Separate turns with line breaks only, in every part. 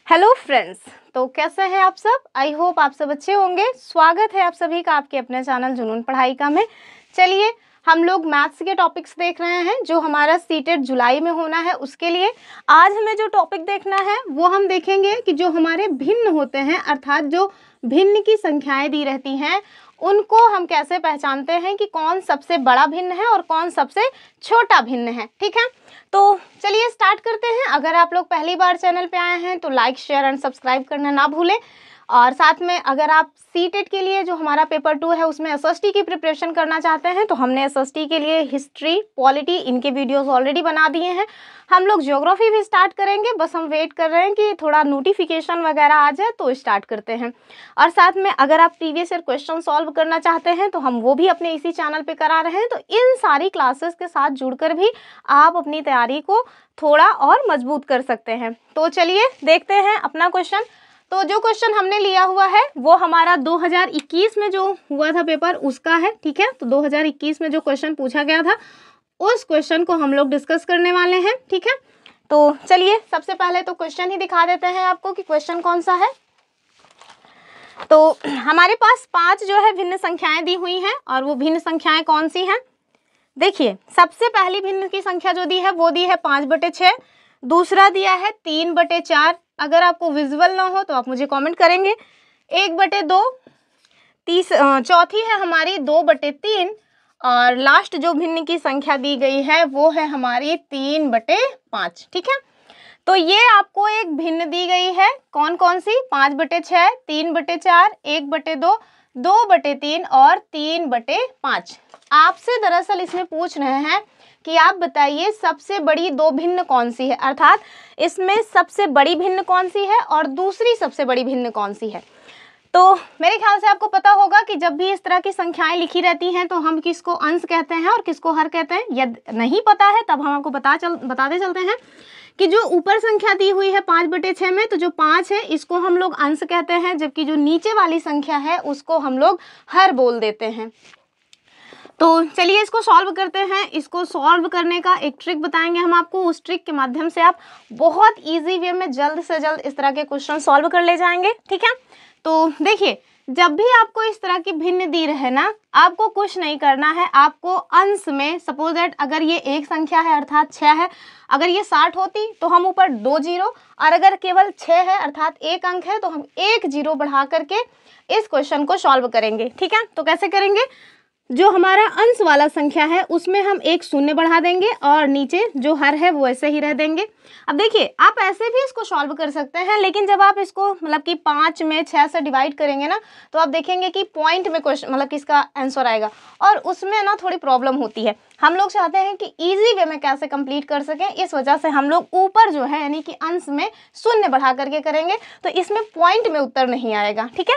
Hello friends, तो कैसे हैं आप सब। आई होप आप सब अच्छे होंगे। स्वागत है आप सभी का आपके अपने चैनल जुनून पढ़ाई का में। चलिए हम लोग मैथ्स के टॉपिक्स देख रहे हैं जो हमारा सीटेट जुलाई में होना है। उसके लिए आज हमें जो टॉपिक देखना है वो हम देखेंगे कि जो हमारे भिन्न होते हैं, अर्थात जो भिन्न की संख्याएं दी रहती हैं उनको हम कैसे पहचानते हैं कि कौन सबसे बड़ा भिन्न है और कौन सबसे छोटा भिन्न है। ठीक है, तो चलिए स्टार्ट करते हैं। अगर आप लोग पहली बार चैनल पे आए हैं तो लाइक शेयर एंड सब्सक्राइब करना ना भूलें। और साथ में अगर आप सीटेट के लिए जो हमारा पेपर 2 है उसमें एसएसटी की प्रिपरेशन करना चाहते हैं तो हमने एसएसटी के लिए हिस्ट्री, पॉलिटी इनके वीडियोस ऑलरेडी बना दिए हैं। हम लोग ज्योग्राफी भी स्टार्ट करेंगे, बस हम वेट कर रहे हैं कि थोड़ा नोटिफिकेशन वगैरह आ जाए तो स्टार्ट करते हैं। और साथ में अगर आप प्रीवियस ईयर क्वेश्चन सॉल्व करना चाहते हैं तो हम वो भी अपने इसी चैनल पे करा रहे हैं। तो इन सारी क्लासेस के साथ जुड़कर भी आप अपनी तैयारी को थोड़ा और मजबूत कर सकते हैं। तो चलिए देखते हैं अपना क्वेश्चन। तो जो क्वेश्चन हमने लिया हुआ है वो हमारा 2021 में जो हुआ था पेपर उसका है। ठीक है, तो 2021 में जो क्वेश्चन पूछा गया था उस क्वेश्चन को हम लोग डिस्कस करने वाले हैं। ठीक है, तो चलिए सबसे पहले तो क्वेश्चन ही दिखा देते हैं आपको कि क्वेश्चन कौन सा है। तो हमारे पास 5 जो है भिन्न संख्याएं दी हुई हैं और वो भिन्न संख्याएं कौन सी हैं। देखिए, सबसे पहली भिन्न की संख्या जो दी है वो दी है 5/6, दूसरा दिया है 3/4। अगर आपको विजुअल ना हो तो आप मुझे कमेंट करेंगे। 1/2, चौथी है हमारी 2/3 और लास्ट जो भिन्न की संख्या दी गई है वो है हमारी 3/5। ठीक है, तो ये आपको एक भिन्न दी गई है। कौन कौन सी? 5/6, 3/4, 1/2, 2/3 और 3/5। आपसे दरअसल इसमें पूछ रहे हैं कि आप बताइए सबसे बड़ी दो भिन्न कौन सी है, अर्थात इसमें सबसे बड़ी भिन्न कौन सी है और दूसरी सबसे बड़ी भिन्न कौन सी है। तो मेरे ख्याल से आपको पता होगा कि जब भी इस तरह की संख्याएं लिखी रहती हैं तो हम किसको अंश कहते हैं और किसको हर कहते हैं। यदि नहीं पता है तब हम आपको बताते चलते हैं कि जो ऊपर संख्या दी हुई है 5/6 में, तो जो 5 है इसको हम लोग अंश कहते हैं, जबकि जो नीचे वाली संख्या है उसको हम लोग हर बोल देते हैं। तो चलिए इसको सॉल्व करते हैं। इसको सॉल्व करने का एक ट्रिक बताएंगे हम आपको। उस ट्रिक के माध्यम से आप बहुत इजी वे में जल्द से जल्द इस तरह के क्वेश्चन सॉल्व कर ले जाएंगे। ठीक है, तो देखिए, जब भी आपको इस तरह की भिन्न दी रहे ना, आपको कुछ नहीं करना है। आपको अंश में सपोज दैट अगर ये एक संख्या है अर्थात 6 है, अगर ये 60 होती तो हम ऊपर 2 जीरो, और अगर केवल 6 है अर्थात एक अंक है तो हम 1 जीरो बढ़ा करके इस क्वेश्चन को सॉल्व करेंगे। ठीक है, तो कैसे करेंगे? जो हमारा अंश वाला संख्या है उसमें हम एक शून्य बढ़ा देंगे और नीचे जो हर है वो ऐसे ही रह देंगे। अब देखिए, आप ऐसे भी इसको सॉल्व कर सकते हैं, लेकिन जब आप इसको मतलब कि 5 में 6 से डिवाइड करेंगे ना तो आप देखेंगे कि पॉइंट में क्वेश्चन मतलब कि इसका आंसर आएगा और उसमें ना थोड़ी प्रॉब्लम होती है। हम लोग चाहते हैं कि इजी वे में कैसे कंप्लीट कर सकें, इस वजह से हम लोग ऊपर जो है यानी कि अंश में शून्य बढ़ा करके करेंगे, तो इसमें पॉइंट में उत्तर नहीं आएगा। ठीक है,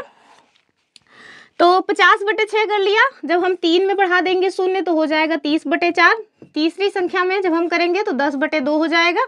तो 50/6 कर लिया। जब हम 3 में बढ़ा देंगे शून्य तो हो जाएगा 30/4। तीसरी संख्या में जब हम करेंगे तो 10/2 हो जाएगा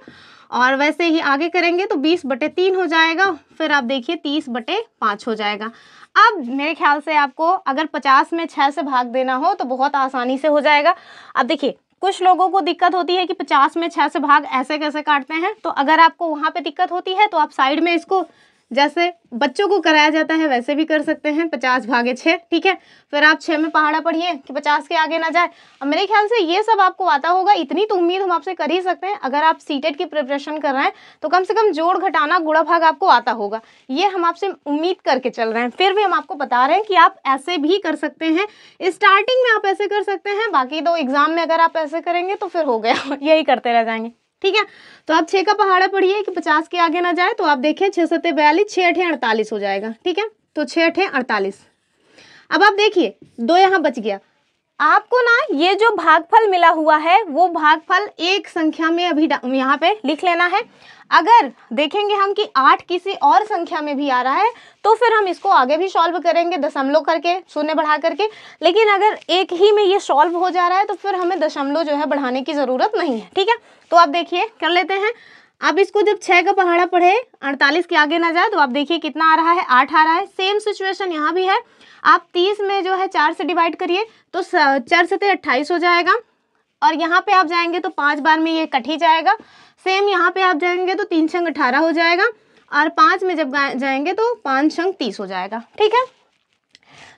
और वैसे ही आगे करेंगे तो 20/3 हो जाएगा। फिर आप देखिए 30/5 हो जाएगा। अब मेरे ख्याल से आपको अगर 50 में 6 से भाग देना हो तो बहुत आसानी से हो जाएगा। अब देखिए, कुछ लोगों को दिक्कत होती है कि 50 में 6 से भाग ऐसे कैसे काटते हैं, तो अगर आपको वहाँ पे दिक्कत होती है तो आप साइड में इसको जैसे बच्चों को कराया जाता है वैसे भी कर सकते हैं, 50/6। ठीक है, फिर आप 6 में पहाड़ा पढ़िए कि 50 के आगे ना जाए। अब मेरे ख्याल से ये सब आपको आता होगा, इतनी तो उम्मीद हम आपसे कर ही सकते हैं। अगर आप सीटेट की प्रिपरेशन कर रहे हैं तो कम से कम जोड़ घटाना गुणा भाग आपको आता होगा, ये हम आपसे उम्मीद करके चल रहे हैं। फिर भी हम आपको बता रहे हैं कि आप ऐसे भी कर सकते हैं। स्टार्टिंग में आप ऐसे कर सकते हैं, बाकी 2 एग्जाम में अगर आप ऐसे करेंगे तो फिर हो गया यही करते रह जाएंगे। ठीक है, तो आप 6 का पहाड़ा पढ़िए कि 50 के आगे ना जाए, तो आप देखिए 6 7 42, 6 8 48 हो जाएगा। ठीक है, तो 6 8 48। अब आप देखिए 2 यहाँ बच गया। आपको ना ये जो भागफल मिला हुआ है वो भागफल एक संख्या में अभी यहाँ पे लिख लेना है। अगर देखेंगे हम कि 8 किसी और संख्या में भी आ रहा है तो फिर हम इसको आगे भी सॉल्व करेंगे दशमलव करके, शून्य बढ़ा करके। लेकिन अगर एक ही में ये सॉल्व हो जा रहा है तो फिर हमें दशमलव जो है बढ़ाने की ज़रूरत नहीं है। ठीक है, तो आप देखिए कर लेते हैं। अब इसको जब 6 का पहाड़ा पढ़े 48 के आगे ना जाए तो आप देखिए कितना आ रहा है, 8 आ रहा है। सेम सिचुएशन यहाँ भी है। आप 30 में जो है 4 से डिवाइड करिए तो 4 से 28 हो जाएगा और यहाँ पे आप जाएंगे तो 5 बार में ये कट ही जाएगा। सेम यहाँ पे आप जाएंगे तो 3 छंग 18 हो जाएगा और 5 में जब जाएंगे तो 5 अंक 30 हो जाएगा। ठीक है,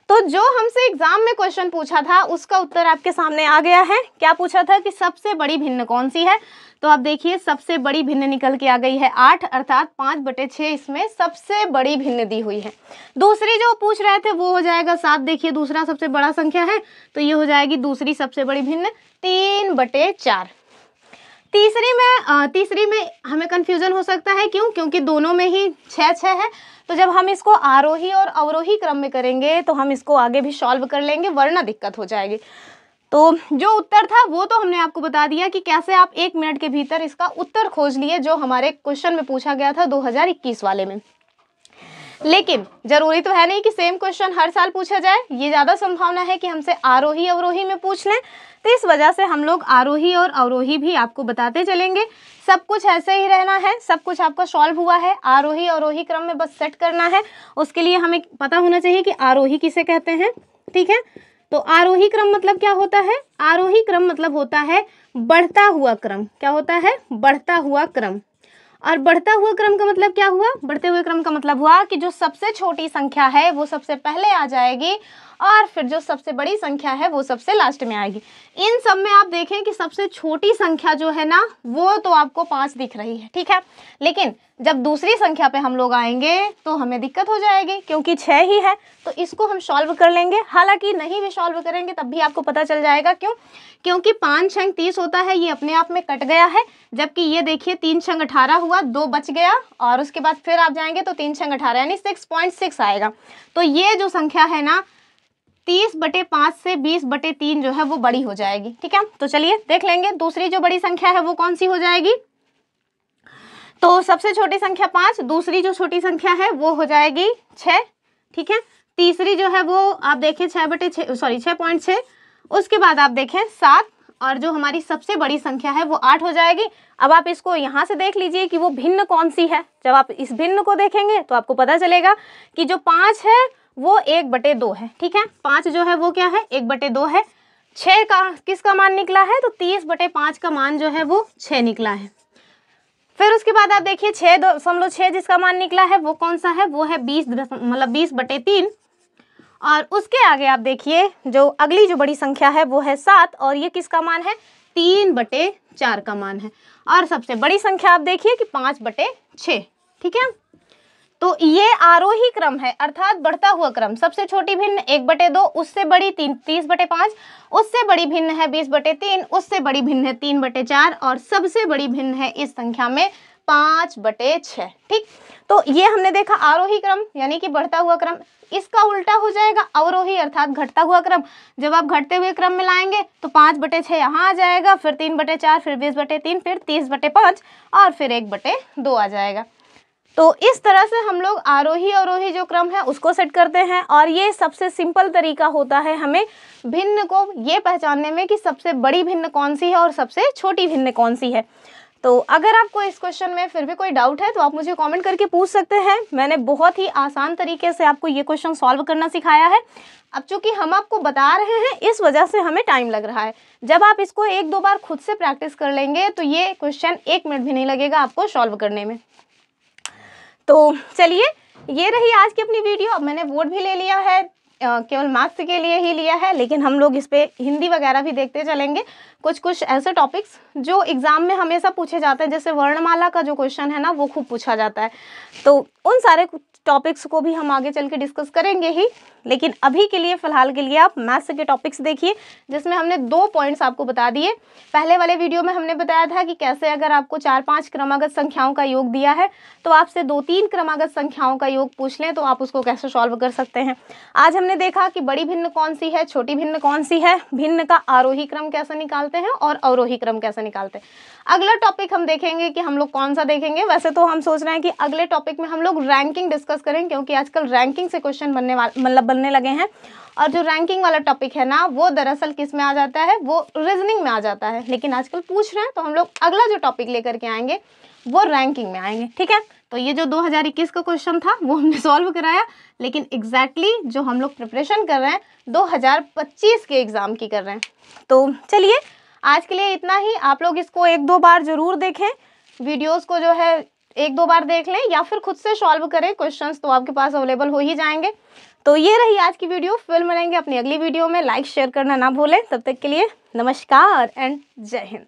तो जो हमसे एग्जाम में क्वेश्चन पूछा था उसका उत्तर आपके सामने आ गया है। क्या पूछा था कि सबसे बड़ी भिन्न कौन सी है, तो आप देखिए सबसे बड़ी भिन्न निकल के आ गई है 8, अर्थात 5/6 इसमें सबसे बड़ी भिन्न दी हुई है। दूसरी जो पूछ रहे थे वो हो जाएगा 7, देखिए दूसरा सबसे बड़ा संख्या है तो ये हो जाएगी दूसरी सबसे बड़ी भिन्न 3/4। तीसरी में हमें कंफ्यूजन हो सकता है, क्यों? क्योंकि दोनों में ही 6 है, तो जब हम इसको आरोही और अवरोही क्रम में करेंगे तो हम इसको आगे भी सॉल्व कर लेंगे, वरना दिक्कत हो जाएगी। तो जो उत्तर था वो तो हमने आपको बता दिया कि कैसे आप 1 मिनट के भीतर इसका उत्तर खोज लिए, जो हमारे क्वेश्चन में पूछा गया था 2021 वाले में। लेकिन जरूरी तो है नहीं कि सेम क्वेश्चन हर साल पूछा जाए, ये ज़्यादा संभावना है कि हमसे आरोही अवरोही में पूछ लें, तो इस वजह से हम लोग आरोही और अवरोही भी आपको बताते चलेंगे। सब कुछ ऐसे ही रहना है, सब कुछ आपका सॉल्व हुआ है, आरोही अवरोही क्रम में बस सेट करना है। उसके लिए हमें पता होना चाहिए कि आरोही किसे कहते हैं। ठीक है, तो आरोही क्रम मतलब क्या होता है? आरोही क्रम मतलब होता है बढ़ता हुआ क्रम। क्या होता है? बढ़ता हुआ क्रम। और बढ़ता हुआ क्रम का मतलब क्या हुआ? बढ़ते हुए क्रम का मतलब हुआ कि जो सबसे छोटी संख्या है वो सबसे पहले आ जाएगी और फिर जो सबसे बड़ी संख्या है वो सबसे लास्ट में आएगी। इन सब में आप देखें कि सबसे छोटी संख्या जो है ना वो तो आपको 5 दिख रही है। ठीक है, लेकिन जब दूसरी संख्या पे हम लोग आएंगे तो हमें दिक्कत हो जाएगी, क्योंकि 6 ही है, तो इसको हम सॉल्व कर लेंगे। हालांकि नहीं भी सॉल्व करेंगे तब भी आपको पता चल जाएगा, क्यों? क्योंकि 5 अंक 30 होता है, ये अपने आप में कट गया है, जबकि ये देखिए 3 अंक 18 हुआ, 2 बच गया, और उसके बाद फिर आप जाएंगे तो 3 अंक 18 यानी 6.6 आएगा। तो ये जो संख्या है ना 30/5 से 20/3 जो है वो बड़ी हो जाएगी। ठीक है, तो चलिए देख लेंगे दूसरी जो बड़ी संख्या है वो कौन सी हो जाएगी। तो सबसे छोटी संख्या 5, दूसरी जो छोटी संख्या है वो हो जाएगी 6। ठीक है, तीसरी जो है वो आप देखें 6/6, उसके बाद आप देखें 7, और जो हमारी सबसे बड़ी संख्या है वो 8 हो जाएगी। अब आप इसको यहाँ से देख लीजिए कि वो भिन्न कौन सी है। जब आप इस भिन्न को देखेंगे तो आपको पता चलेगा कि जो 5 है वो 1/2 है। ठीक है, 5 जो है वो क्या है? 1/2 है। 6 का किसका मान निकला है? तो 30/5 का मान जो है वो 6 निकला है। फिर उसके बाद आप देखिए 6.6 जिसका मान निकला है वो कौन सा है? वो है 20/3। और उसके आगे आप देखिए जो अगली जो बड़ी संख्या है वो है 7, और ये किसका मान है? 3/4 का मान है। और सबसे बड़ी संख्या आप देखिए कि 5/6। ठीक है, तो ये आरोही क्रम है, अर्थात बढ़ता हुआ क्रम। सबसे छोटी भिन्न 1/2, उससे बड़ी 30/5, उससे बड़ी भिन्न है 20/3, उससे बड़ी भिन्न है 3/4, और सबसे बड़ी भिन्न है इस संख्या में 5/6। ठीक, तो ये हमने देखा आरोही क्रम यानी कि बढ़ता हुआ क्रम। इसका उल्टा हो जाएगा अवरोही अर्थात घटता हुआ क्रम। जब आप घटते हुए क्रम में लाएंगे तो 5/6 यहाँ आ जाएगा, फिर 3/4, फिर 20/3, फिर 30/5 और फिर 1/2 आ जाएगा। तो इस तरह से हम लोग आरोही अवरोही जो क्रम है उसको सेट करते हैं, और ये सबसे सिंपल तरीका होता है हमें भिन्न को ये पहचानने में कि सबसे बड़ी भिन्न कौन सी है और सबसे छोटी भिन्न कौन सी है। तो अगर आपको इस क्वेश्चन में फिर भी कोई डाउट है तो आप मुझे कमेंट करके पूछ सकते हैं। मैंने बहुत ही आसान तरीके से आपको ये क्वेश्चन सॉल्व करना सिखाया है। अब चूंकि हम आपको बता रहे हैं इस वजह से हमें टाइम लग रहा है। जब आप इसको 1-2 बार खुद से प्रैक्टिस कर लेंगे तो ये क्वेश्चन 1 मिनट भी नहीं लगेगा आपको सॉल्व करने में। तो चलिए, ये रही आज की अपनी वीडियो। अब मैंने वोट भी ले लिया है, केवल मार्क्स के लिए ही लिया है, लेकिन हम लोग इस पे हिंदी वगैरह भी देखते चलेंगे। कुछ ऐसे टॉपिक्स जो एग्जाम में हमेशा पूछे जाते हैं, जैसे वर्णमाला का जो क्वेश्चन है ना वो खूब पूछा जाता है, तो उन सारे टॉपिक्स को भी हम आगे चल के डिस्कस करेंगे ही। लेकिन अभी के लिए फ़िलहाल के लिए आप मैथ्स के टॉपिक्स देखिए, जिसमें हमने 2 पॉइंट्स आपको बता दिए। पहले वाले वीडियो में हमने बताया था कि कैसे अगर आपको 4-5 क्रमागत संख्याओं का योग दिया है तो आपसे 2-3 क्रमागत संख्याओं का योग पूछ लें तो आप उसको कैसे सॉल्व कर सकते हैं। आज हमने देखा कि बड़ी भिन्न कौन सी है, छोटी भिन्न कौन सी है, भिन्न का आरोही क्रम कैसे निकालते हैं और अवरोही क्रम कैसे निकालते हैं। अगला टॉपिक हम देखेंगे कि हम लोग कौन सा देखेंगे। वैसे तो हम सोच रहे हैं कि अगले टॉपिक में हम लोग रैंकिंग डिस्कस करें, क्योंकि आजकल रैंकिंग से क्वेश्चन बनने लगे हैं। और जो रैंकिंग वाला टॉपिक है ना वो दरअसल किस में आ जाता है, वो रीजनिंग में आ जाता है, लेकिन आजकल पूछ रहे हैं तो हम लोग अगला जो टॉपिक लेकर के आएंगे वो रैंकिंग में आएंगे। ठीक है, तो ये जो 2021 का क्वेश्चन था वो हमने सॉल्व कराया, लेकिन एग्जैक्टली जो हम लोग प्रिपरेशन कर रहे हैं 2025 के एग्ज़ाम की कर रहे हैं। तो चलिए आज के लिए इतना ही। आप लोग इसको 1-2 बार ज़रूर देखें, वीडियोस को जो है एक दो बार देख लें या फिर खुद से सॉल्व करें क्वेश्चंस, तो आपके पास अवेलेबल हो ही जाएंगे। तो ये रही आज की वीडियो, फिर मिलेंगे अपनी अगली वीडियो में। लाइक शेयर करना ना भूलें। तब तक के लिए नमस्कार एंड जय हिंद।